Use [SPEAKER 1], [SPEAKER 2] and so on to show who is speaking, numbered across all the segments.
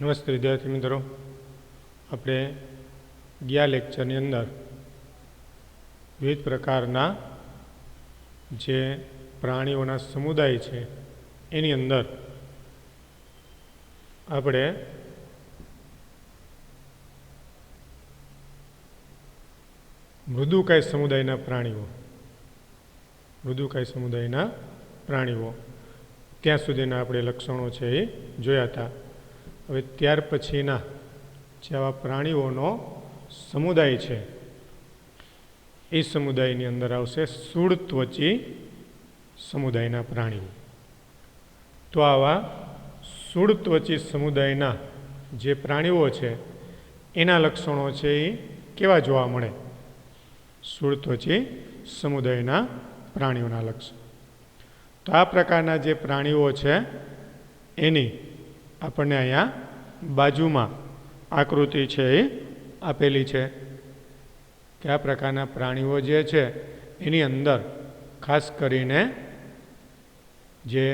[SPEAKER 1] નમસ્તે વિદ્યાર્થી મિત્રો, આપણે ગયા લેક્ચરની અંદર વિવિધ પ્રકારના જે પ્રાણીઓના સમુદાય છે એની અંદર આપણે મૃદુકાય સમુદાયના પ્રાણીઓ ત્યાં સુધીના આપણે લક્ષણો છે એ જોયા હતા. હવે ત્યાર પછીના જે આવા પ્રાણીઓનો સમુદાય છે એ સમુદાયની અંદર આવશે સૂળત્વચી સમુદાયના પ્રાણીઓ. તો આવા સૂળત્વચી સમુદાયના જે પ્રાણીઓ છે એના લક્ષણો છે એ કેવા જોવા મળે? સૂળત્વચી સમુદાયના પ્રાણીઓના લક્ષણ. તો આ પ્રકારના જે પ્રાણીઓ છે એની આપણને અહીંયા બાજુમાં આકૃતિ છે એ આપેલી છે કે આ પ્રકારના પ્રાણીઓ જે છે એની અંદર ખાસ કરીને જે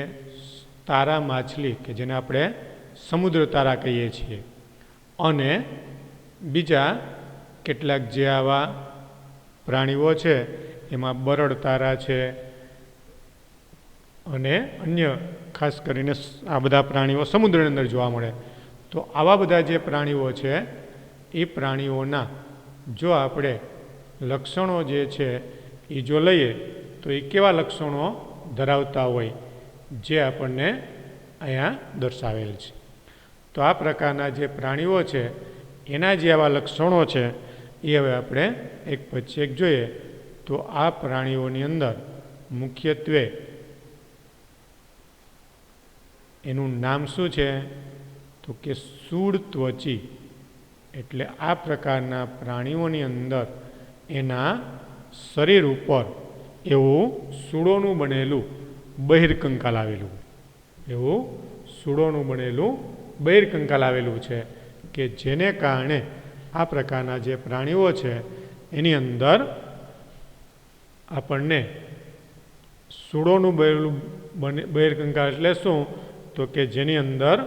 [SPEAKER 1] તારા માછલી કે જેને આપણે સમુદ્ર તારા કહીએ છીએ અને બીજા કેટલાક જે આવા પ્રાણીઓ છે એમાં બરડ તારા છે અને અન્ય ખાસ કરીને આ બધા પ્રાણીઓ સમુદ્રની અંદર જોવા મળે. તો આવા બધા જે પ્રાણીઓ છે એ પ્રાણીઓના જો આપણે લક્ષણો જે છે એ જો લઈએ તો એ કેવા લક્ષણો ધરાવતા હોય જે આપણને અહીંયા દર્શાવેલ છે. તો આ પ્રકારના જે પ્રાણીઓ છે એના જે આવા લક્ષણો છે એ હવે આપણે એક પછી એક જોઈએ. તો આ પ્રાણીઓની અંદર મુખ્યત્વે એનું નામ શું છે? તો કે સૂળત્વચી. એટલે આ પ્રકારના પ્રાણીઓની અંદર એના શરીર ઉપર એવું સૂળોનું બનેલું બહિર્કંકાલ આવેલું છે કે જેને કારણે આ પ્રકારના જે પ્રાણીઓ છે એની અંદર આપણને સૂળોનું બહિર્કંકાલ એટલે શું? તો કે જેની અંદર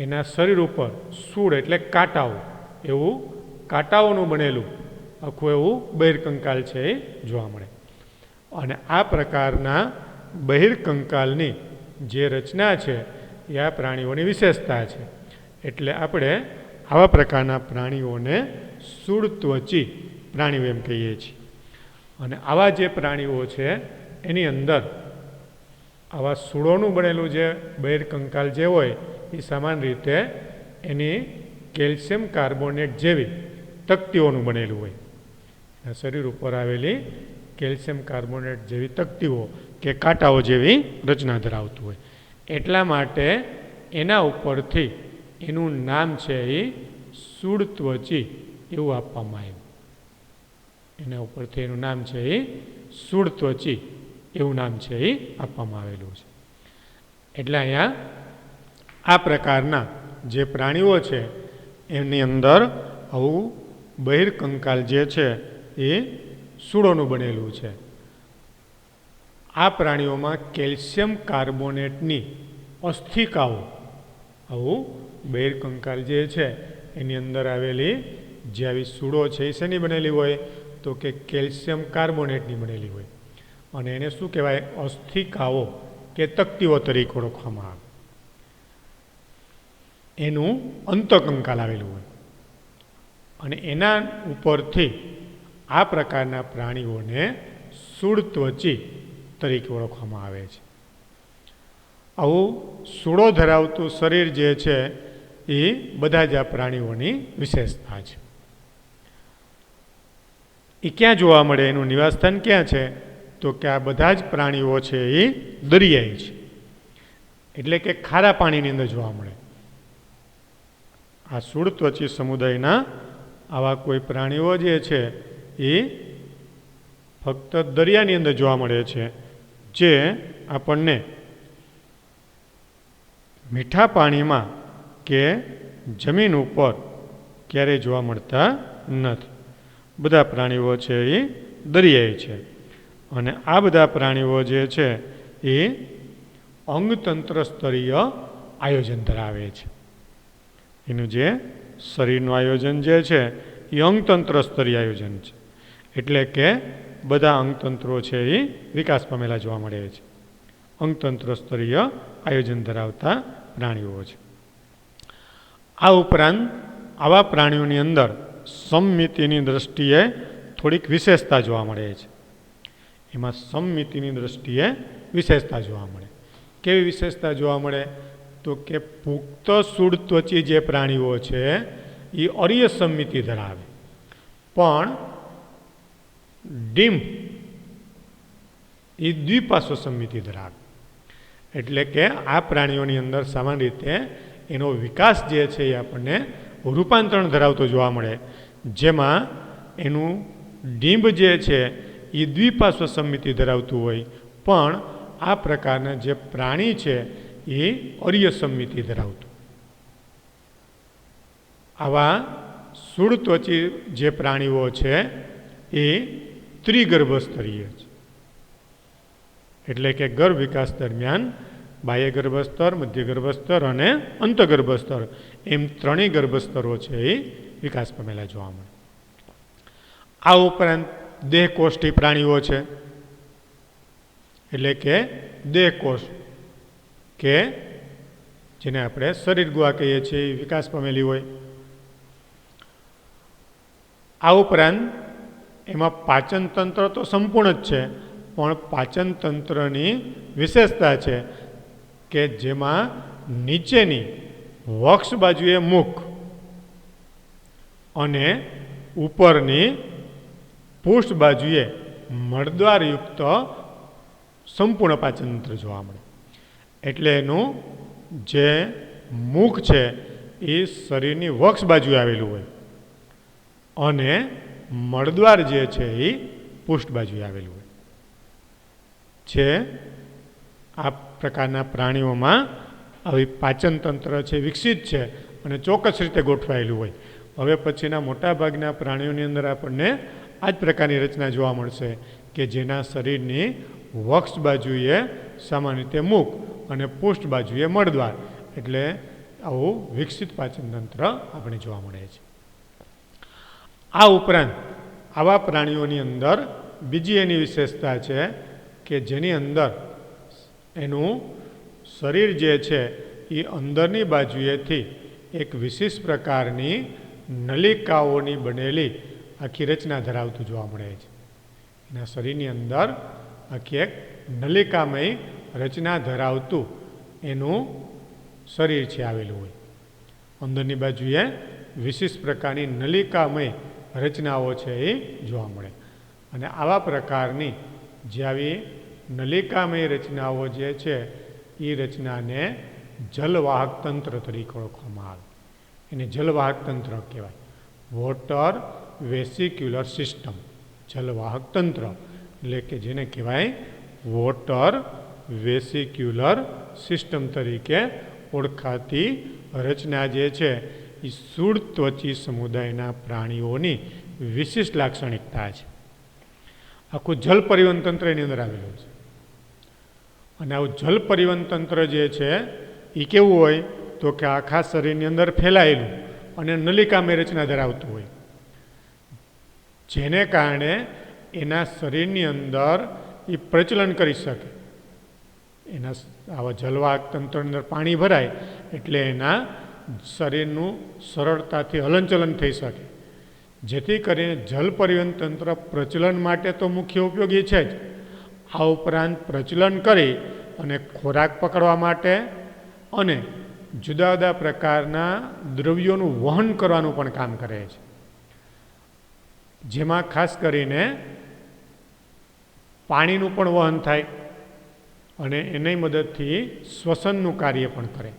[SPEAKER 1] એના શરીર ઉપર સૂળ એટલે કાંટાઓ, એવું કાંટાઓનું બનેલું આખું એવું બહિર્કંકાલ છે એ જોવા મળે. અને આ પ્રકારના બહિર્કંકાલની જે રચના છે એ આ પ્રાણીઓની વિશેષતા છે. એટલે આપણે આવા પ્રકારના પ્રાણીઓને સૂળત્વચી પ્રાણીઓ એમ કહીએ છીએ. અને આવા જે પ્રાણીઓ છે એની અંદર આવા સૂળોનું બનેલું જે બહિર્કંકાલ જે હોય એ સામાન્ય રીતે એની કેલ્શિયમ કાર્બોનેટ જેવી તકતીઓનું બનેલું હોય. શરીર ઉપર આવેલી કેલ્શિયમ કાર્બોનેટ જેવી તકતીઓ કે કાંટાઓ જેવી રચના ધરાવતું હોય. એટલા માટે એના ઉપરથી એનું નામ છે એ સૂળત્વચી એવું આપવામાં આવ્યું. એના ઉપરથી એનું નામ છે એ સૂળત્વચી એવું નામ છે એ આપવામાં આવેલું છે. એટલે અહીંયા આ પ્રકારના જે પ્રાણીઓ છે એની અંદર આવું બહિર્કંકાલ જે છે એ સૂળોનું બનેલું છે. આ પ્રાણીઓમાં કેલ્શિયમ કાર્બોનેટની અસ્થિકાઓ, આવું બહિર્કંકાલ જે છે એની અંદર આવેલી જે આવી સૂળો છે એ શેની બનેલી હોય? તો કે કેલ્શિયમ કાર્બોનેટની બનેલી હોય. અને એને શું કહેવાય? અસ્થિકાઓ કે તકતીઓ તરીકે ઓળખવામાં આવે. એનું અંતકંકાલ આવેલું હોય અને એના ઉપરથી આ પ્રકારના પ્રાણીઓને સૂળત્વચી તરીકે ઓળખવામાં આવે છે. આવું સૂળો ધરાવતું શરીર જે છે એ બધા જ આ પ્રાણીઓની વિશેષતા છે. એ ક્યાં જોવા મળે? એનું નિવાસસ્થાન ક્યાં છે? તો કે આ બધા જ પ્રાણીઓ છે એ દરિયાઈ છે, એટલે કે ખારા પાણીની અંદર જોવા મળે. આ સૂળત્વચી સમુદાયના આવા કોઈ પ્રાણીઓ જે છે એ ફક્ત દરિયાની અંદર જોવા મળે છે, જે આપણને મીઠા પાણીમાં કે જમીન ઉપર ક્યારેય જોવા મળતા નથી. બધા પ્રાણીઓ છે એ દરિયાઈ છે. અને આ બધા પ્રાણીઓ જે છે એ અંગતંત્ર સ્તરીય આયોજન ધરાવે છે. એનું જે શરીરનું આયોજન જે છે એ અંગતંત્ર સ્તરીય આયોજન છે. એટલે કે બધા અંગતંત્રો છે એ વિકાસ પામેલા જોવા મળે છે. અંગતંત્ર સ્તરીય આયોજન ધરાવતા પ્રાણીઓ છે. આ ઉપરાંત આવા પ્રાણીઓની અંદર સમમિતિની દ્રષ્ટિએ થોડીક વિશેષતા જોવા મળે છે. એમાં સમમિતિની દ્રષ્ટિએ વિશેષતા જોવા મળે. કેવી વિશેષતા જોવા મળે? તો કે પુખ્ત સુડત્વચી જે પ્રાણીઓ છે એ અરીય સમમિતિ ધરાવે, પણ ડીમ્બ એ દ્વિપાર્શ્વ સમમિતિ ધરાવે. એટલે કે આ પ્રાણીઓની અંદર સામાન્ય રીતે એનો વિકાસ જે છે એ આપણને રૂપાંતરણ ધરાવતો જોવા મળે, જેમાં એનું ડીંબ જે છે એ દ્વિપાર્શ્વ સમમિતિ ધરાવતું હોય, પણ આ પ્રકારના જે પ્રાણી છે એ અરીય સમમિતિ ધરાવતું. આવા સુડત્વચી જે પ્રાણીઓ છે એ ત્રિગર્ભસ્તરીય છે. એટલે કે ગર્ભ વિકાસ દરમિયાન બાહ્ય ગર્ભસ્તર, મધ્ય ગર્ભસ્તર અને અંતગર્ભસ્તર એમ ત્રણેય ગર્ભસ્તરો છે એ વિકાસ પામેલા જોવા મળે. આ ઉપરાંત દેહકોષ્ઠી પ્રાણીઓ છે. એટલે કે દેહકોષ કે જેને આપણે શરીર ગુહા કહીએ છીએ એ વિકાસ પામેલી હોય. આ ઉપરાંત એમાં પાચન તંત્ર તો સંપૂર્ણ જ છે, પણ પાચન તંત્રની વિશેષતા છે કે જેમાં નીચેની વક્ષ બાજુએ મુખ અને ઉપરની પૃષ્ઠ બાજુએ મળદ્વારયુક્ત સંપૂર્ણ પાચન તંત્ર જોવા મળે. એટલે એનું જે મુખ છે એ શરીરની વક્ષ બાજુએ આવેલું હોય અને મળદ્વાર જે છે એ પૃષ્ઠ બાજુએ આવેલું હોય છે. આ પ્રકારના પ્રાણીઓમાં આવી પાચન તંત્ર છે વિકસિત છે અને ચોક્કસ રીતે ગોઠવાયેલું હોય. હવે પછીના મોટાભાગના પ્રાણીઓની અંદર આપણને આ જ પ્રકારની રચના જોવા મળશે કે જેના શરીરની વક્ષ બાજુએ સામાન્ય રીતે મુખ અને પૃષ્ઠ બાજુએ મળદ્વાર. એટલે આવું વિકસિત પાચન તંત્ર આપણે જોવા મળે છે. આ ઉપરાંત આવા પ્રાણીઓની અંદર બીજી એની વિશેષતા છે કે જેની અંદર એનું શરીર જે છે એ અંદરની બાજુએથી એક વિશિષ્ટ પ્રકારની નલિકાઓની બનેલી આખી રચના ધરાવતું જોવા મળે છે. એના શરીરની અંદર આખી એક નલિકામય રચના ધરાવતું એનું શરીર છે આવેલું હોય. અંદરની બાજુએ વિશિષ્ટ પ્રકારની નલિકામય રચનાઓ છે એ જોવા મળે. અને આવા પ્રકારની જે આવી નલિકામય રચનાઓ જે છે એ રચનાને જલવાહક તંત્ર તરીકે ઓળખવામાં આવે. એને જલવાહક તંત્ર કહેવાય. વોટર વેસિક્યુલર સિસ્ટમ, જલવાહક તંત્ર એટલે કે જેને કહેવાય વોટર વેસિક્યુલર સિસ્ટમ તરીકે ઓળખાતી રચના જે છે એ સુડત્વચી સમુદાયના પ્રાણીઓની વિશિષ્ટ લાક્ષણિકતા છે. આખું જલ પરિવહન તંત્ર એની અંદર આવેલું છે. અને આવું જલ પરિવહન તંત્ર જે છે એ કેવું હોય તો કે આખા શરીરની અંદર ફેલાયેલું અને નલિકામય રચના ધરાવતું હોય, જેને કારણે એના શરીરની અંદર એ પ્રચલન કરી શકે. એના આવા જલવાહક તંત્રની અંદર પાણી ભરાય એટલે એના શરીરનું સરળતાથી હલનચલન થઈ શકે, જેથી કરીને જલ પરિવહન તંત્ર પ્રચલન માટે તો મુખ્ય ઉપયોગી છે જ. આ ઉપરાંત પ્રચલન કરી અને ખોરાક પકડવા માટે અને જુદા જુદા પ્રકારના દ્રવ્યોનું વહન કરવાનું પણ કામ કરે છે, જેમાં ખાસ કરીને પાણીનું પણ વહન થાય અને એની મદદથી શ્વસનનું કાર્ય પણ કરે.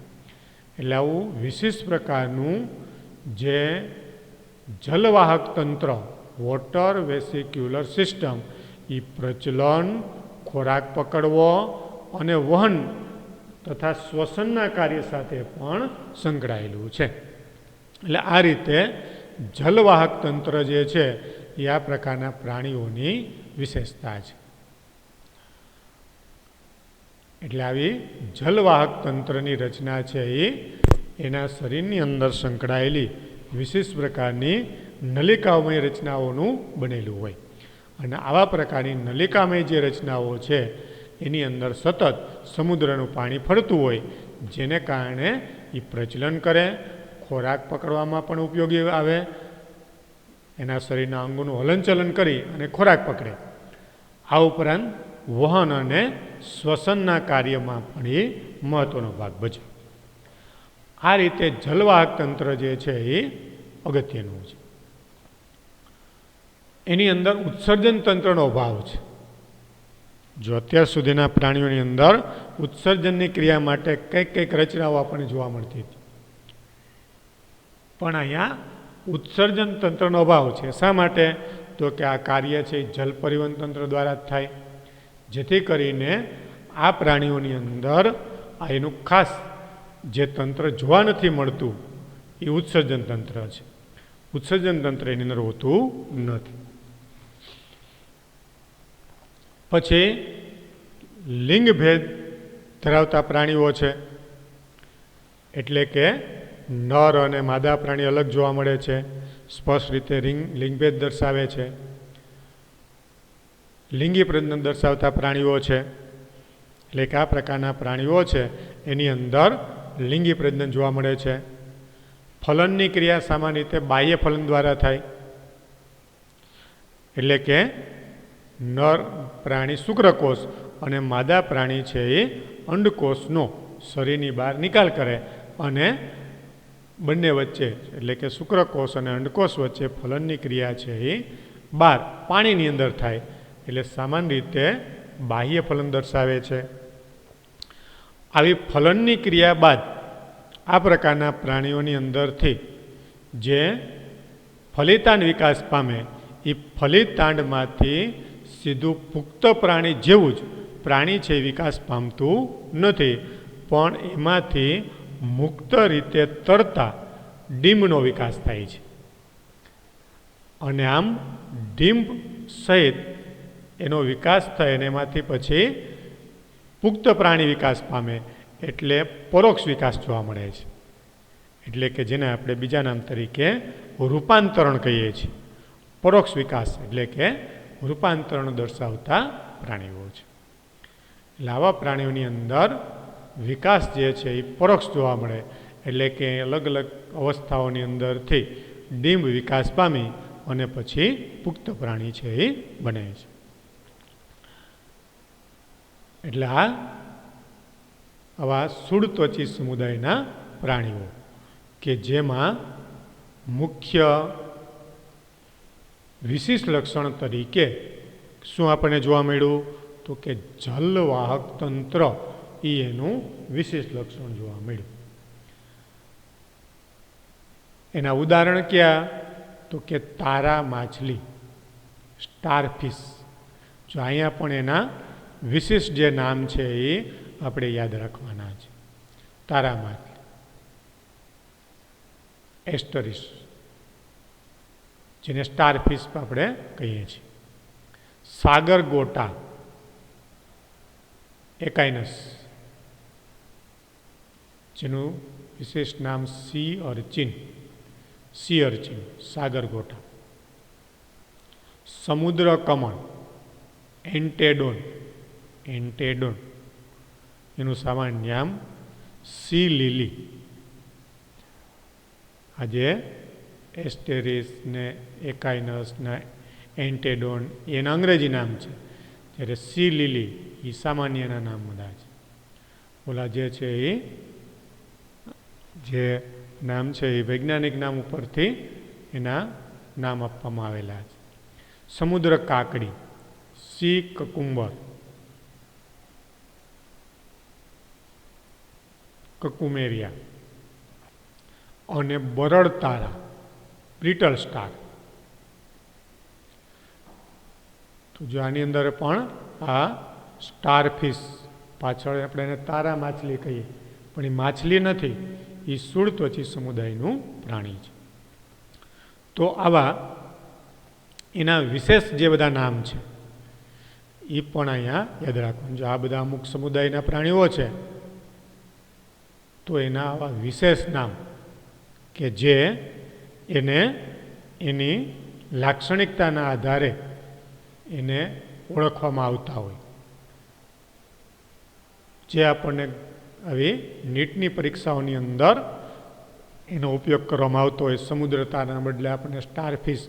[SPEAKER 1] એટલે આવું વિશિષ્ટ પ્રકારનું જે જલવાહક તંત્ર વોટર વેસિક્યુલર સિસ્ટમ એ પ્રચલન, ખોરાક પકડવો અને વહન તથા શ્વસનના કાર્ય સાથે પણ સંકળાયેલું છે. એટલે આ રીતે જલવાહક તંત્ર જે છે એ આ પ્રકારના પ્રાણીઓની વિશેષતા છે. એટલે આવી જલવાહક તંત્રની રચના છે એ એના શરીરની અંદર સંકળાયેલી વિશિષ્ટ પ્રકારની નલિકામય રચનાઓનું બનેલું હોય. અને આવા પ્રકારની નલિકામય જે રચનાઓ છે એની અંદર સતત સમુદ્રનું પાણી ફરતું હોય, જેને કારણે એ પ્રચલન કરે, ખોરાક પકડવામાં પણ ઉપયોગી આવે, એના શરીરના અંગોનું હલનચલન કરી અને ખોરાક પકડે. આ ઉપરાંત વહન અને શ્વસનના કાર્યમાં પણ એ મહત્ત્વનો ભાગ ભજવે. આ રીતે જલવાહક તંત્ર જે છે એ અગત્યનું છે. એની અંદર ઉત્સર્જન તંત્રનો અભાવ છે. જો અત્યાર સુધીના પ્રાણીઓની અંદર ઉત્સર્જનની ક્રિયા માટે કંઈક રચનાઓ આપણને જોવા મળતી હતી, પણ અહીંયા ઉત્સર્જન તંત્રનો અભાવ છે. શા માટે? તો કે આ કાર્ય છે જલ પરિવહન તંત્ર દ્વારા જ થાય, જેથી કરીને આ પ્રાણીઓની અંદર એનું ખાસ જે તંત્ર જોવા નથી મળતું એ ઉત્સર્જન તંત્ર છે. ઉત્સર્જન તંત્ર એની અંદર હોતું નથી. પછી લિંગભેદ ધરાવતા પ્રાણીઓ છે, એટલે કે નર અને માદા પ્રાણી અલગ જોવા મળે છે. સ્પષ્ટ રીતે લિંગભેદ દર્શાવે છે. લિંગી પ્રજનન દર્શાવતા પ્રાણીઓ છે, એટલે કે આ પ્રકારના પ્રાણીઓ છે એની અંદર લિંગી પ્રજનન જોવા મળે છે. ફલનની ક્રિયા સામાન્ય રીતે બાહ્ય ફલન દ્વારા થાય, એટલે કે નર પ્રાણી શુક્રકોષ અને માદા પ્રાણી છે એ અંડકોષનો શરીરની બહાર નિકાલ કરે અને બંને વચ્ચે એટલે કે શુક્રકોષ અને અંડકોષ વચ્ચે ફલનની ક્રિયા છે એ બહાર પાણીની અંદર થાય, એટલે સામાન્ય રીતે બાહ્ય ફલન દર્શાવે છે. આવી ફલનની ક્રિયા બાદ આ પ્રકારના પ્રાણીઓની અંદરથી જે ફલિતાંડ વિકાસ પામે એ ફલિતાંડમાંથી સીધું પુખ્ત પ્રાણી જેવું જ પ્રાણી છે વિકાસ પામતું નથી, પણ એમાંથી મુક્ત રીતે તરતા ડીંબનો વિકાસ થાય છે. અને આમ ડીંબ સહિત એનો વિકાસ થાય અને એમાંથી પછી પુખ્ત પ્રાણી વિકાસ પામે, એટલે પરોક્ષ વિકાસ જોવા મળે છે. એટલે કે જેને આપણે બીજા નામ તરીકે રૂપાંતરણ કહીએ છીએ. પરોક્ષ વિકાસ એટલે કે રૂપાંતરણ દર્શાવતા પ્રાણીઓ છે. એટલે આવા પ્રાણીઓની અંદર વિકાસ જે છે એ પરોક્ષ જોવા મળે, એટલે કે અલગ અલગ અવસ્થાઓની અંદરથી ડીંબ વિકાસ પામી અને પછી પુખ્ત પ્રાણી છે એ બને છે. એટલે આવા સુડત્વચી સમુદાયના પ્રાણીઓ કે જેમાં મુખ્ય વિશિષ્ટ લક્ષણ તરીકે શું આપણને જોવા મળ્યું? તો કે જલવાહક તંત્ર એ એનું વિશિષ્ટ લક્ષણ જોવા મળ્યું. એના ઉદાહરણ ક્યાં? તો કે તારા માછલી, સ્ટારફિશ. જો અહીંયા પણ એના વિશિષ્ટ જે નામ છે એ આપણે યાદ રાખવાના છે. તારા માછલી, એસ્ટરિસ, જેને સ્ટારફિશ આપણે કહીએ છીએ. સાગર ગોટા, એકાઇનસ, જેનું વિશેષ નામ સી અર્ચિન, સાગર ગોટા. સમુદ્ર કમળ, એન્ટેડોન, એનું સામાન્ય નામ સી લીલી. આજે એસ્ટેરિસ ને એકાઇનસ ને એન્ટેડોન એના અંગ્રેજી નામ છે, જ્યારે સી લીલી એ સામાન્યના નામ બધા છે. ઓલા જે છે એ જે નામ છે એ વૈજ્ઞાનિક નામ ઉપરથી એના નામ આપવામાં આવેલા છે. સમુદ્ર કાકડી, સી કકુંબર, કકુમેરિયા, અને બરડ તારા, બ્રિટલ સ્ટાર. તો જો આની અંદર પણ આ સ્ટારફિશ, પાછળ આપણે એને તારા માછલી કહીએ, પણ એ માછલી નથી, એ સુડત્વચી સમુદાયનું પ્રાણી છે. તો આવા એના વિશેષ જે બધા નામ છે એ પણ અહીંયા યાદ રાખવાનું. જો આ બધા અમુક સમુદાયના પ્રાણીઓ છે તો એના આવા વિશેષ નામ કે જે એને એની લાક્ષણિકતાના આધારે એને ઓળખવામાં આવતા હોય, જે આપણને આવી નીટની પરીક્ષાઓની અંદર એનો ઉપયોગ કરવામાં આવતો હોય. સમુદ્રતાના બદલે આપણને સ્ટારફિશ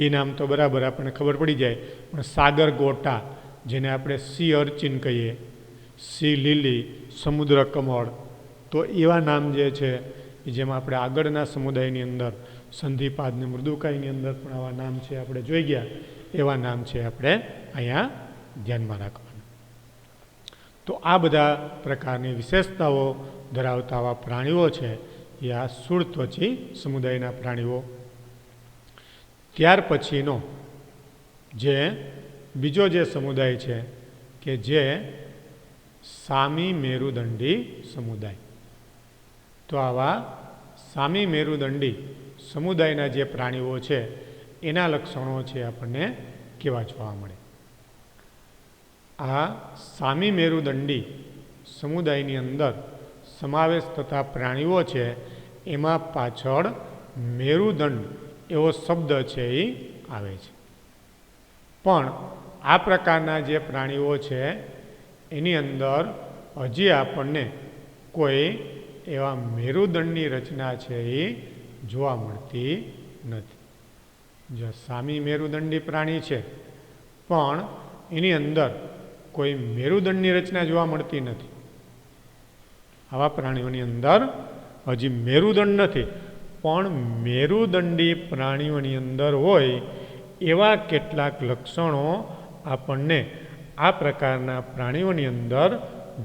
[SPEAKER 1] એ નામ તો બરાબર આપણને ખબર પડી જાય, પણ સાગર ગોટા જેને આપણે સી અર્ચિન કહીએ, સી લીલી, સમુદ્ર કમળ, તો એવા નામ જે છે જેમાં આપણે આગળના સમુદાયની અંદર સંધિપાદ ને મૃદુકાઈની અંદર પણ આવા નામ છે આપણે જોઈ ગયા, એવા નામ છે આપણે અહીંયા ધ્યાનમાં રાખવાના. તો આ બધા પ્રકારની વિશેષતાઓ ધરાવતા આવા પ્રાણીઓ છે એ આ શૂળત્વચી સમુદાયના પ્રાણીઓ. ત્યાર પછીનો જે બીજો જે સમુદાય છે કે જે સામી મેરુદંડી સમુદાય. તો આવા સામી મેરુદંડી સમુદાયના જે પ્રાણીઓ છે એના લક્ષણો છે આપણને કેવા જોવા મળે. આ સામી મેરુદંડી સમુદાયની અંદર સમાવેશ થતા પ્રાણીઓ છે એમાં પાછળ મેરુદંડ એવો શબ્દ છે એ આવે છે. પણ આ પ્રકારના જે પ્રાણીઓ છે એની અંદર હજી આપણને કોઈ એવા મેરુદંડની રચના છે એ જોવા મળતી નથી. જો સામી મેરુદંડી પ્રાણી છે પણ એની અંદર કોઈ મેરુદંડની રચના જોવા મળતી નથી. આવા પ્રાણીઓની અંદર હજી મેરુદંડ નથી, પણ મેરુદંડી પ્રાણીઓની અંદર હોય એવા કેટલાક લક્ષણો આપણને આ પ્રકારના પ્રાણીઓની અંદર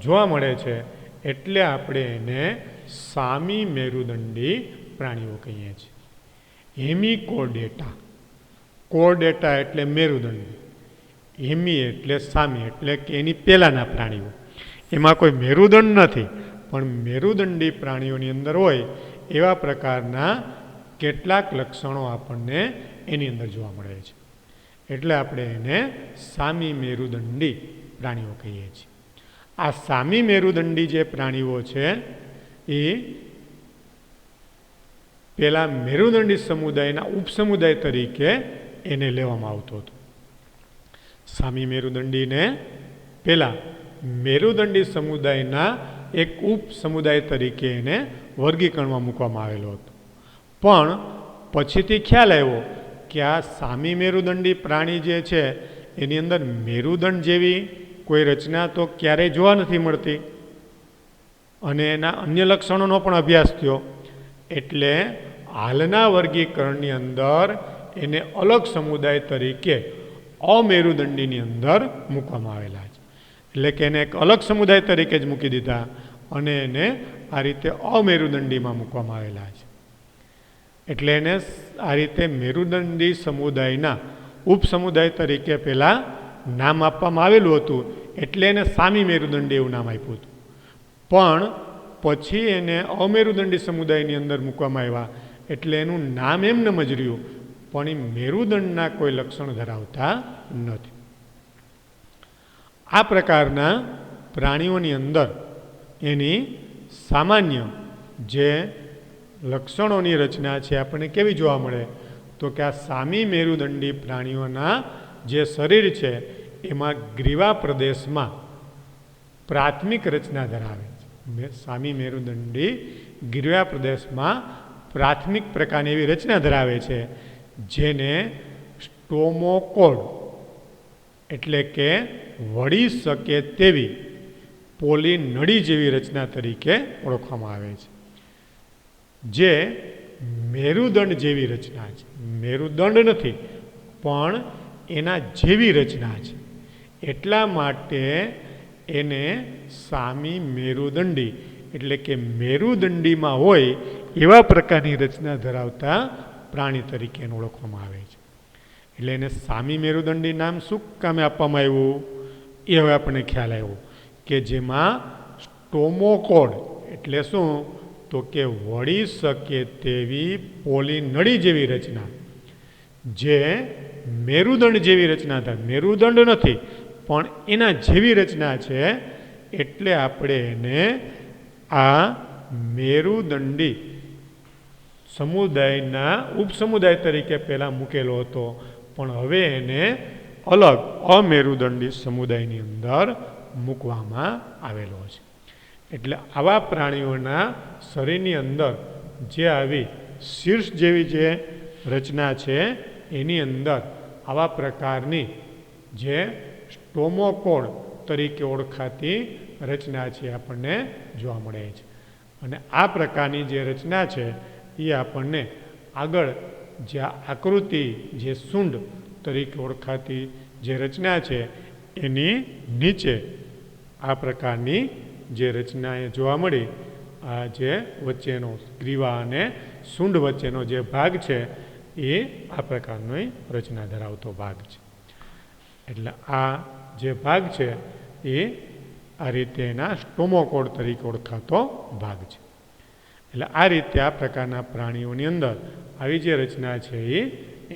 [SPEAKER 1] જોવા મળે છે. એટલે આપણે એને સામી મેરુદંડી પ્રાણીઓ કહીએ છીએ. હેમિકોર્ડેટા, કોર્ડેટા એટલે મેરુદંડી, હેમી એટલે સામી એટલે કે એની પહેલાંના પ્રાણીઓ. એમાં કોઈ મેરુદંડ નથી, પણ મેરુદંડી પ્રાણીઓની અંદર હોય એવા પ્રકારના કેટલાક લક્ષણો આપણને એની અંદર જોવા મળે છે. એટલે આપણે એને સામી મેરુદંડી પ્રાણીઓ કહીએ છીએ. આ સામી મેરુદંડી જે પ્રાણીઓ છે એ પેલા મેરુદંડી સમુદાયના ઉપસમુદાય તરીકે એને લેવામાં આવતો હતો. સામી મેરુદંડીને પેલા મેરુદંડી સમુદાયના એક ઉપસમુદાય તરીકે એને વર્ગીકરણમાં મૂકવામાં આવેલો હતો. પણ પછીથી ખ્યાલ આવ્યો કે આ સામી મેરુદંડી પ્રાણી જે છે એની અંદર મેરુદંડ જેવી કોઈ રચના તો ક્યારેય જોવા નથી મળતી, અને એના અન્ય લક્ષણોનો પણ અભ્યાસ થયો. એટલે હાલના વર્ગીકરણની અંદર એને અલગ સમુદાય તરીકે અમેરુદંડીની અંદર મૂકવામાં આવેલા છે. એટલે કે એને એક અલગ સમુદાય તરીકે જ મૂકી દીધા અને એને આ રીતે અમેરુદંડીમાં મૂકવામાં આવેલા છે. એટલે એને આ રીતે મેરુદંડી સમુદાયના ઉપસમુદાય તરીકે પહેલાં નામ આપવામાં આવેલું હતું, એટલે એને સામી મેરુદંડી એવું નામ આપ્યું હતું. પણ પછી એને અમેરુદંડી સમુદાયની અંદર મૂકવામાં આવ્યા, એટલે એનું નામ એમને જ રહ્યું, પણ એ મેરુદંડના કોઈ લક્ષણ ધરાવતા નથી. આ પ્રકારના પ્રાણીઓની અંદર એની સામાન્ય જે લક્ષણોની રચના છે આપણને કેવી જોવા મળે, તો કે આ સામી મેરુદંડી પ્રાણીઓના જે શરીર છે એમાં ગ્રીવા પ્રદેશમાં પ્રાથમિક રચના ધરાવે છે. સામી મેરુદંડી ગ્રીવા પ્રદેશમાં પ્રાથમિક પ્રકારની એવી રચના ધરાવે છે, જેને સ્ટોમોકોડ એટલે કે વળી શકે તેવી પોલી નળી જેવી રચના તરીકે ઓળખવામાં આવે છે, જે મેરુદંડ જેવી રચના છે. મેરુદંડ નથી, પણ એના જેવી રચના છે. એટલા માટે એને સામી મેરુદંડી એટલે કે મેરુદંડીમાં હોય એવા પ્રકારની રચના ધરાવતા પ્રાણી તરીકે ઓળખવામાં આવે છે. એટલે એને સામી મેરુદંડી નામ શું કામે આપવામાં આવ્યું એ હવે આપણને ખ્યાલ આવ્યો કે જેમાં સ્ટોમોકોડ એટલે શું, તો કે વળી શકે તેવી પોલી નળી જેવી રચના, જે મેરુદંડ જેવી રચના થાય. મેરુદંડ નથી, પણ એના જેવી રચના છે. એટલે આપણે એને આ મેરુદંડી સમુદાયના ઉપસમુદાય તરીકે પહેલાં મૂકેલો હતો, પણ હવે એને અલગ અમેરુદંડી સમુદાયની અંદર મૂકવામાં આવેલો છે. એટલે આવા પ્રાણીઓના શરીરની અંદર જે આવી શીર્ષ જેવી જે રચના છે એની અંદર આવા પ્રકારની જે સ્ટોમોકોડ તરીકે ઓળખાતી રચના છે આપણને જોવા મળે છે. અને આ પ્રકારની જે રચના છે એ આપણને આગળ જે આકૃતિ જે સૂંઢ તરીકે ઓળખાતી જે રચના છે એની નીચે આ પ્રકારની જે રચના એ જોવા મળી, આ જે વચ્ચેનો ગ્રીવા અને સૂંઢ વચ્ચેનો જે ભાગ છે એ આ પ્રકારની રચના ધરાવતો ભાગ છે. એટલે આ જે ભાગ છે એ આ રીતે એના સ્ટોમોકોડ તરીકે ઓળખાતો ભાગ છે. એટલે આ રીતે આ પ્રકારના પ્રાણીઓની અંદર આવી જે રચના છે એ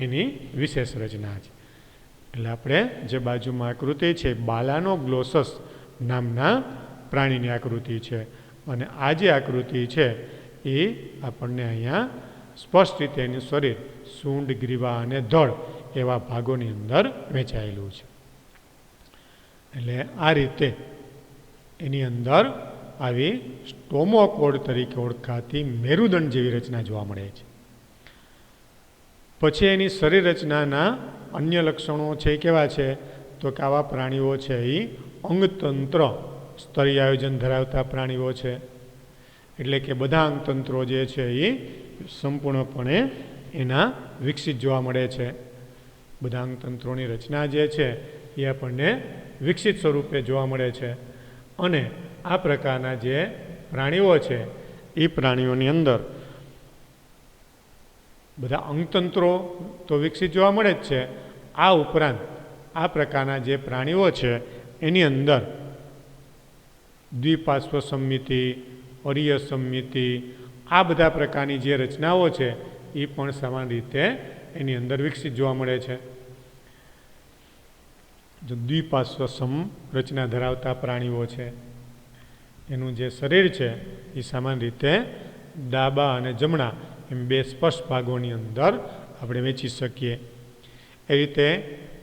[SPEAKER 1] એની વિશેષ રચના છે. એટલે આપણે જે બાજુમાં આકૃતિ છે બાલાનોગ્લોસસ નામના પ્રાણીની આકૃતિ છે, અને આ જે આકૃતિ છે એ આપણને અહીંયા સ્પષ્ટ રીતે એનું શરીર સૂંઢ, ગ્રીવા અને ધડ એવા ભાગોની અંદર વહેંચાયેલું છે. એટલે આ રીતે એની અંદર આવી સ્ટોમોકોડ તરીકે ઓળખાતી મેરુદંડ જેવી રચના જોવા મળે છે. પછી એની શરીર રચનાના અન્ય લક્ષણો છે એ કેવા છે? તો કે આવા પ્રાણીઓ છે એ અંગતંત્ર સ્તરીય આયોજન ધરાવતા પ્રાણીઓ છે. એટલે કે બધા અંગતંત્રો જે છે એ સંપૂર્ણપણે એના વિકસિત જોવા મળે છે. બધા અંગતંત્રોની રચના જે છે એ આપણને વિકસિત સ્વરૂપે જોવા મળે છે. અને આ પ્રકારના જે પ્રાણીઓ છે એ પ્રાણીઓની અંદર બધા અંગતંત્રો તો વિકસિત જોવા મળે જ છે. આ ઉપરાંત આ પ્રકારના જે પ્રાણીઓ છે એની અંદર દ્વિપાર્શ્વ સંમિતિ, અરીય સંમિતિ, આ બધા પ્રકારની જે રચનાઓ છે એ પણ સમાન રીતે એની અંદર વિકસિત જોવા મળે છે. જો દ્વિપાર્શ્વ રચના ધરાવતા પ્રાણીઓ છે એનું જે શરીર છે એ સમાન રીતે ડાબા અને જમણા એમ બે સ્પષ્ટ ભાગોની અંદર આપણે વહેંચી શકીએ. એ રીતે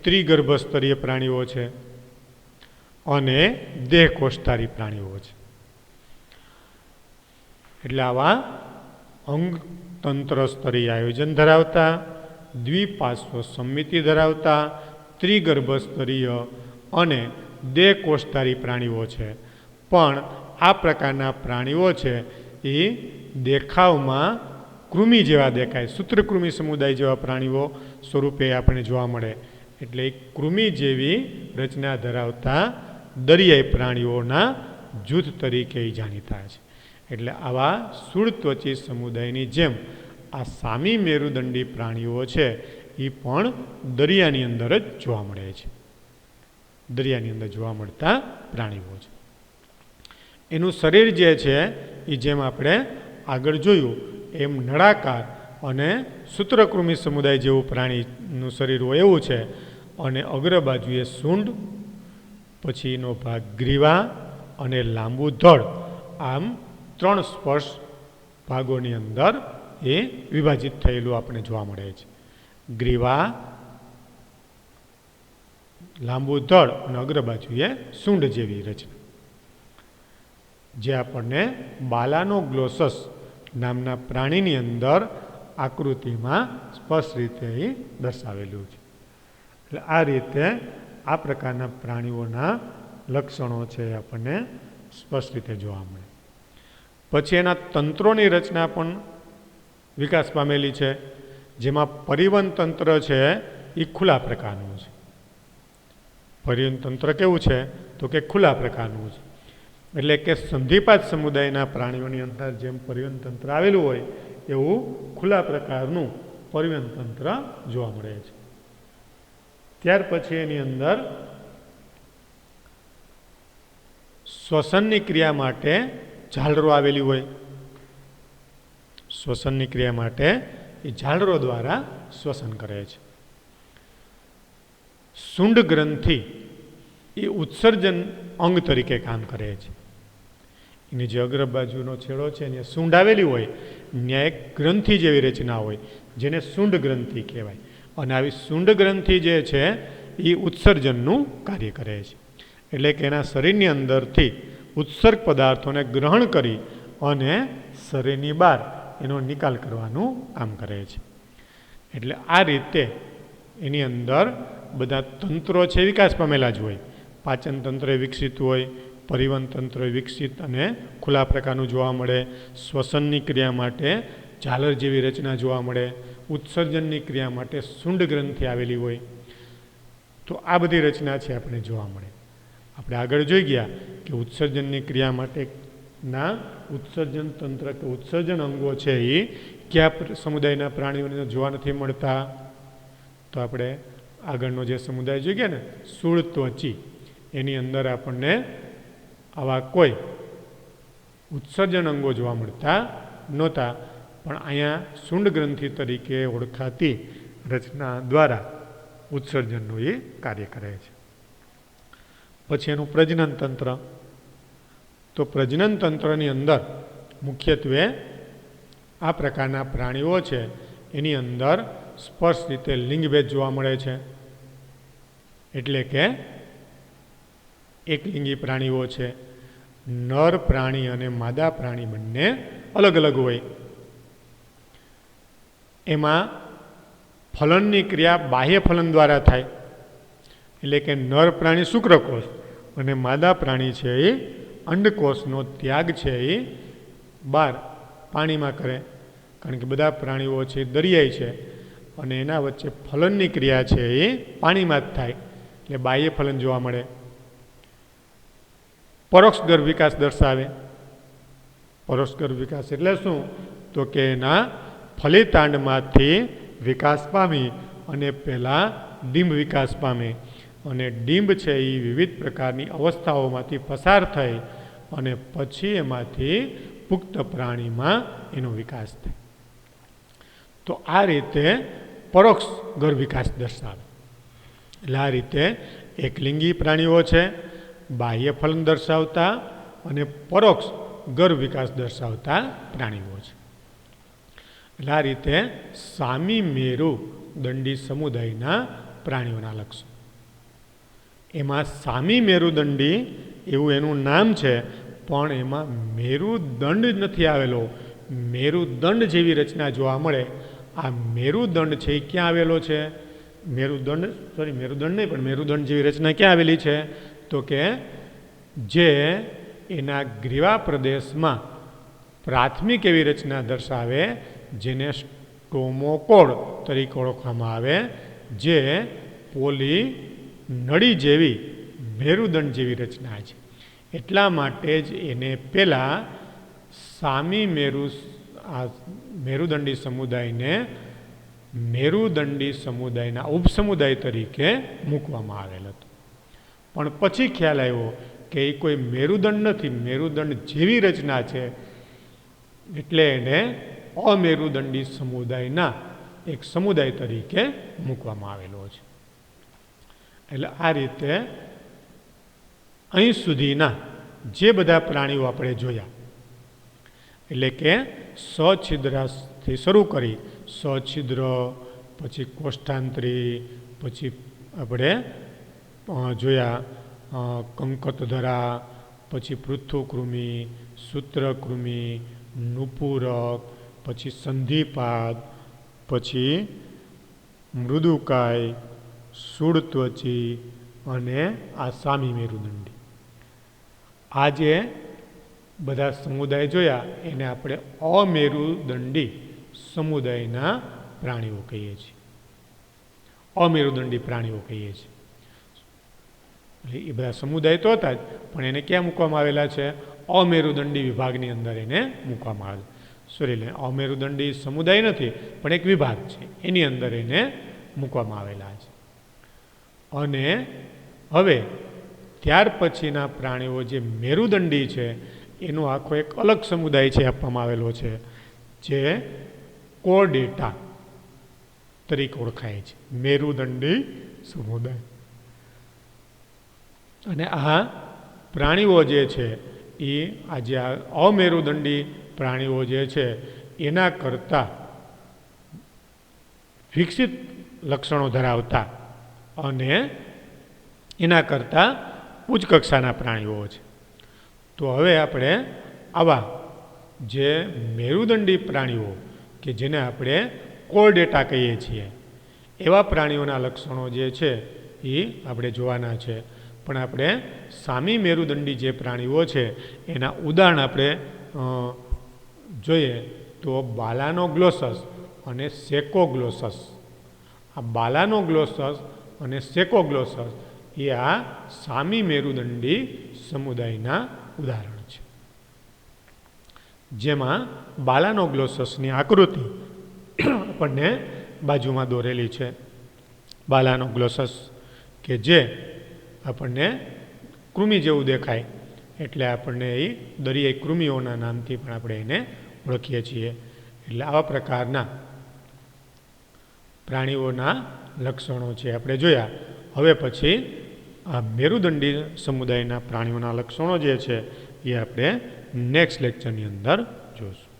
[SPEAKER 1] ત્રિગર્ભસ્તરીય પ્રાણીઓ છે અને દેહકોષધારી પ્રાણીઓ છે. એટલે આવા અંગતંત્ર સ્તરીય આયોજન ધરાવતા, દ્વિપાર્શ્વ સંમિતિ ધરાવતા, ત્રિગર્ભસ્તરીય અને દેહકોષધારી પ્રાણીઓ છે. પણ આ પ્રકારના પ્રાણીઓ છે એ દેખાવમાં કૃમિ જેવા દેખાય, સૂત્રકૃમિ સમુદાય જેવા પ્રાણીઓ સ્વરૂપે આપણે જોવા મળે. એટલે કૃમિ જેવી રચના ધરાવતા દરિયાઈ પ્રાણીઓના જૂથ તરીકે જાણીતા છે. એટલે આવા સ્થૂળત્વચી સમુદાયની જેમ આ સામી મેરુદંડી પ્રાણીઓ છે એ પણ દરિયાની અંદર જ જોવા મળે છે. દરિયાની અંદર જોવા મળતા પ્રાણીઓ છે. એનું શરીર જે છે એ જેમ આપણે આગળ જોયું એમ નળાકાર અને સૂત્રકૃમિ સમુદાય જેવું પ્રાણીનું શરીર હોય એવું છે. અને અગ્ર બાજુએ સૂંઢ, પછીનો ભાગ ગ્રીવા અને લાંબુ ધડ, આમ ત્રણ સ્પર્શ ભાગોની અંદર એ વિભાજિત થયેલું આપણે જોવા મળે છે. ગ્રીવા, લાંબુ ધડ અને અગ્ર બાજુએ સૂંઢ જેવી રચના, જે આપણને બાલાનોગ્લોસસ નામના પ્રાણીની અંદર આકૃતિમાં સ્પષ્ટ રીતે દર્શાવેલું છે. એટલે આ રીતે આ પ્રકારના પ્રાણીઓના લક્ષણો છે આપણને સ્પષ્ટ રીતે જોવા મળે. પછી એના તંત્રોની રચના પણ વિકાસ પામેલી છે, જેમાં પરિવહન તંત્ર છે એ ખુલ્લા પ્રકારનું છે. પરિવહન તંત્ર કેવું છે? તો કે ખુલ્લા પ્રકારનું છે. એટલે કે સંધિપાત સમુદાયના પ્રાણીઓની અંદર જેમ પરિવહન તંત્ર આવેલું હોય એવું ખુલ્લા પ્રકારનું પરિવહન તંત્ર જોવા મળે છે. ત્યાર પછી એની અંદર શ્વસનની ક્રિયા માટે ઝાલરો આવેલી હોય. શ્વસનની ક્રિયા માટે એ ઝાલરો દ્વારા શ્વસન કરે છે. સૂંઢ ગ્રંથિ એ ઉત્સર્જન અંગ તરીકે કામ કરે છે. એની જે અગ્ર બાજુનો છેડો છે ત્યાં સૂંઢ આવેલી હોય, ત્યાં એક ગ્રંથિ જેવી રચના હોય જેને સૂંઢ ગ્રંથિ કહેવાય. અને આવી સૂંઢ ગ્રંથિ જે છે એ ઉત્સર્જનનું કાર્ય કરે છે. એટલે કે એના શરીરની અંદરથી ઉત્સર્ગ પદાર્થોને ગ્રહણ કરી અને શરીરની બહાર એનો નિકાલ કરવાનું કામ કરે છે. એટલે આ રીતે એની અંદર બધા તંત્રો છે વિકાસ પામેલા જ હોય. પાચન તંત્ર વિકસિત હોય, પરિવહન તંત્ર વિકસિત અને ખુલ્લા પ્રકારનું જોવા મળે, શ્વસનની ક્રિયા માટે ઝાલર જેવી રચના જોવા મળે, ઉત્સર્જનની ક્રિયા માટે સૂંઢ ગ્રંથિ આવેલી હોય. તો આ બધી રચના છે આપણે જોવા મળે. આપણે આગળ જોઈ ગયા કે ઉત્સર્જનની ક્રિયા માટેના ઉત્સર્જન તંત્ર કે ઉત્સર્જન અંગો છે એ કયા સમુદાયના પ્રાણીઓને જોવા નથી મળતા. તો આપણે આગળનો જે સમુદાય જોઈ ગયા ને શૂળત્વચી, એની અંદર આપણને આવા કોઈ ઉત્સર્જન અંગો જોવા મળતા નહોતા. પણ અહીંયા સૂંઢ ગ્રંથિ તરીકે ઓળખાતી રચના દ્વારા ઉત્સર્જનનું એ કાર્ય કરે છે. પછી એનું પ્રજનન તંત્ર. તો પ્રજનન તંત્રની અંદર મુખ્યત્વે આ પ્રકારના પ્રાણીઓ છે એની અંદર સ્પર્શ રીતે લિંગભેદ જોવા મળે છે. એટલે કે એકલિંગી પ્રાણીઓ છે. નર પ્રાણી અને માદા પ્રાણી બંને અલગ અલગ હોય. એમાં ફલનની ક્રિયા બાહ્ય ફલન દ્વારા થાય. એટલે કે નર પ્રાણી શુક્રકોષ અને માદા પ્રાણી છે એ અંડકોષનો ત્યાગ છે એ બહાર પાણીમાં કરે. કારણ કે બધા પ્રાણીઓ છે દરિયાઈ છે અને એના વચ્ચે ફલનની ક્રિયા છે એ પાણીમાં જ થાય. એટલે બાહ્ય ફલન જોવા મળે. પરોક્ષ ગર્ભ વિકાસ દર્શાવે. પરોક્ષ ગર્ભ વિકાસ એટલે શું? તો કે એના ફલિતાંડમાંથી વિકાસ પામી અને પહેલાં ડિંબ વિકાસ પામે અને ડિંબ છે એ વિવિધ પ્રકારની અવસ્થાઓમાંથી પસાર થઈ અને પછી એમાંથી પુખ્ત પ્રાણીમાં એનો વિકાસ થાય. તો આ રીતે પરોક્ષ ગર્ભ વિકાસ દર્શાવે. એટલે આ રીતે એકલિંગી પ્રાણીઓ છે, બાહ્ય ફલન દર્શાવતા અને પરોક્ષ ગર્ભ વિકાસ દર્શાવતા પ્રાણીઓ છે. એટલે આ રીતે સામી મેરુ દંડી સમુદાયના પ્રાણીઓના લક્ષણો. એમાં સામી મેરુદંડી એવું એનું નામ છે, પણ એમાં મેરુદંડ નથી આવેલો. મેરુદંડ જેવી રચના જોવા મળે. આ મેરુદંડ છે એ ક્યાં આવેલો છે? મેરુદંડ નહીં, પણ મેરુદંડ જેવી રચના ક્યાં આવેલી છે? તો કે જે એના ગ્રીવા પ્રદેશમાં પ્રાથમિક એવી રચના દર્શાવે જેને સ્ટોમોકોડ તરીકે ઓળખવામાં આવે, જે પોલી નળી જેવી મેરુદંડ જેવી રચના છે. એટલા માટે જ એને પહેલાં સામી મેરુદંડી સમુદાયને મેરુદંડી સમુદાયના ઉપસમુદાય તરીકે મૂકવામાં આવેલ હતો. પણ પછી ખ્યાલ આવ્યો કે એ કોઈ મેરુદંડ નથી, મેરુદંડ જેવી રચના છે, એટલે એને અમેરુદંડી સમુદાયના એક સમુદાય તરીકે મૂકવામાં આવેલો છે. એટલે આ રીતે અહીં સુધીના જે બધા પ્રાણીઓ આપણે જોયા, એટલે કે સછિદ્રાથી શરૂ કરી સછિદ્ર, પછી કોષ્ઠાંતરી, પછી આપણે જોયા કંકતધરા, પછી પૃથુકૃમિ, સૂત્રકૃમિ, નુપુરક, પછી સંધિપાદ, પછી મૃદુકાય, શૂળત્વચી અને આ સામી મેરુદંડી. આ જે બધા સમુદાય જોયા એને આપણે અમેરુદંડી સમુદાયના પ્રાણીઓ કહીએ છીએ. અમેરુદંડી પ્રાણીઓ કહીએ છીએ. એ બધા સમુદાય તો હતા જ, પણ એને ક્યાં મૂકવામાં આવેલા છે? અમેરુદંડી વિભાગની અંદર એને મૂકવામાં આવેલા. અમેરુદંડી સમુદાય નથી, પણ એક વિભાગ છે, એની અંદર એને મૂકવામાં આવેલા છે. અને હવે ત્યાર પછીના પ્રાણીઓ જે મેરુદંડી છે એનો આખો એક અલગ સમુદાય છે આપવામાં આવેલો છે, જે કોર્ડેટા તરીકે ઓળખાય છે. મેરુદંડી સમુદાય. અને આ પ્રાણીઓ જે છે એ આ જે અમેરુદંડી પ્રાણીઓ જે છે એના કરતાં વિકસિત લક્ષણો ધરાવતા અને એના કરતાં ઉચ્ચ કક્ષાના પ્રાણીઓ છે. તો હવે આપણે આવા જે મેરુદંડી પ્રાણીઓ કે જેને આપણે કોર્ડેટા કહીએ છીએ એવા પ્રાણીઓના લક્ષણો જે છે એ આપણે જોવાના છે. પણ આપણે સામી મેરુદંડી જે પ્રાણીઓ છે એના ઉદાહરણ આપણે જોઈએ તો બાલાનોગ્લોસસ અને સેકોગ્લોસસ. આ બાલાનોગ્લોસસ અને સેકોગ્લોસસ એ આ સામી મેરુદંડી સમુદાયના ઉદાહરણ છે. જેમાં બાલાનોગ્લોસસની આકૃતિ આપણને બાજુમાં દોરેલી છે. બાલાનોગ્લોસસ કે જે આપણને કૃમિ જેવું દેખાય એટલે આપણને એ દરિયાઈ કૃમિઓના નામથી પણ આપણે એને ઓળખીએ છીએ. એટલે આવા પ્રકારના પ્રાણીઓના લક્ષણો છે આપણે જોયા. હવે પછી આ મેરુદંડી સમુદાયના પ્રાણીઓના લક્ષણો જે છે એ આપણે નેક્સ્ટ લેક્ચરની અંદર જોઈશું.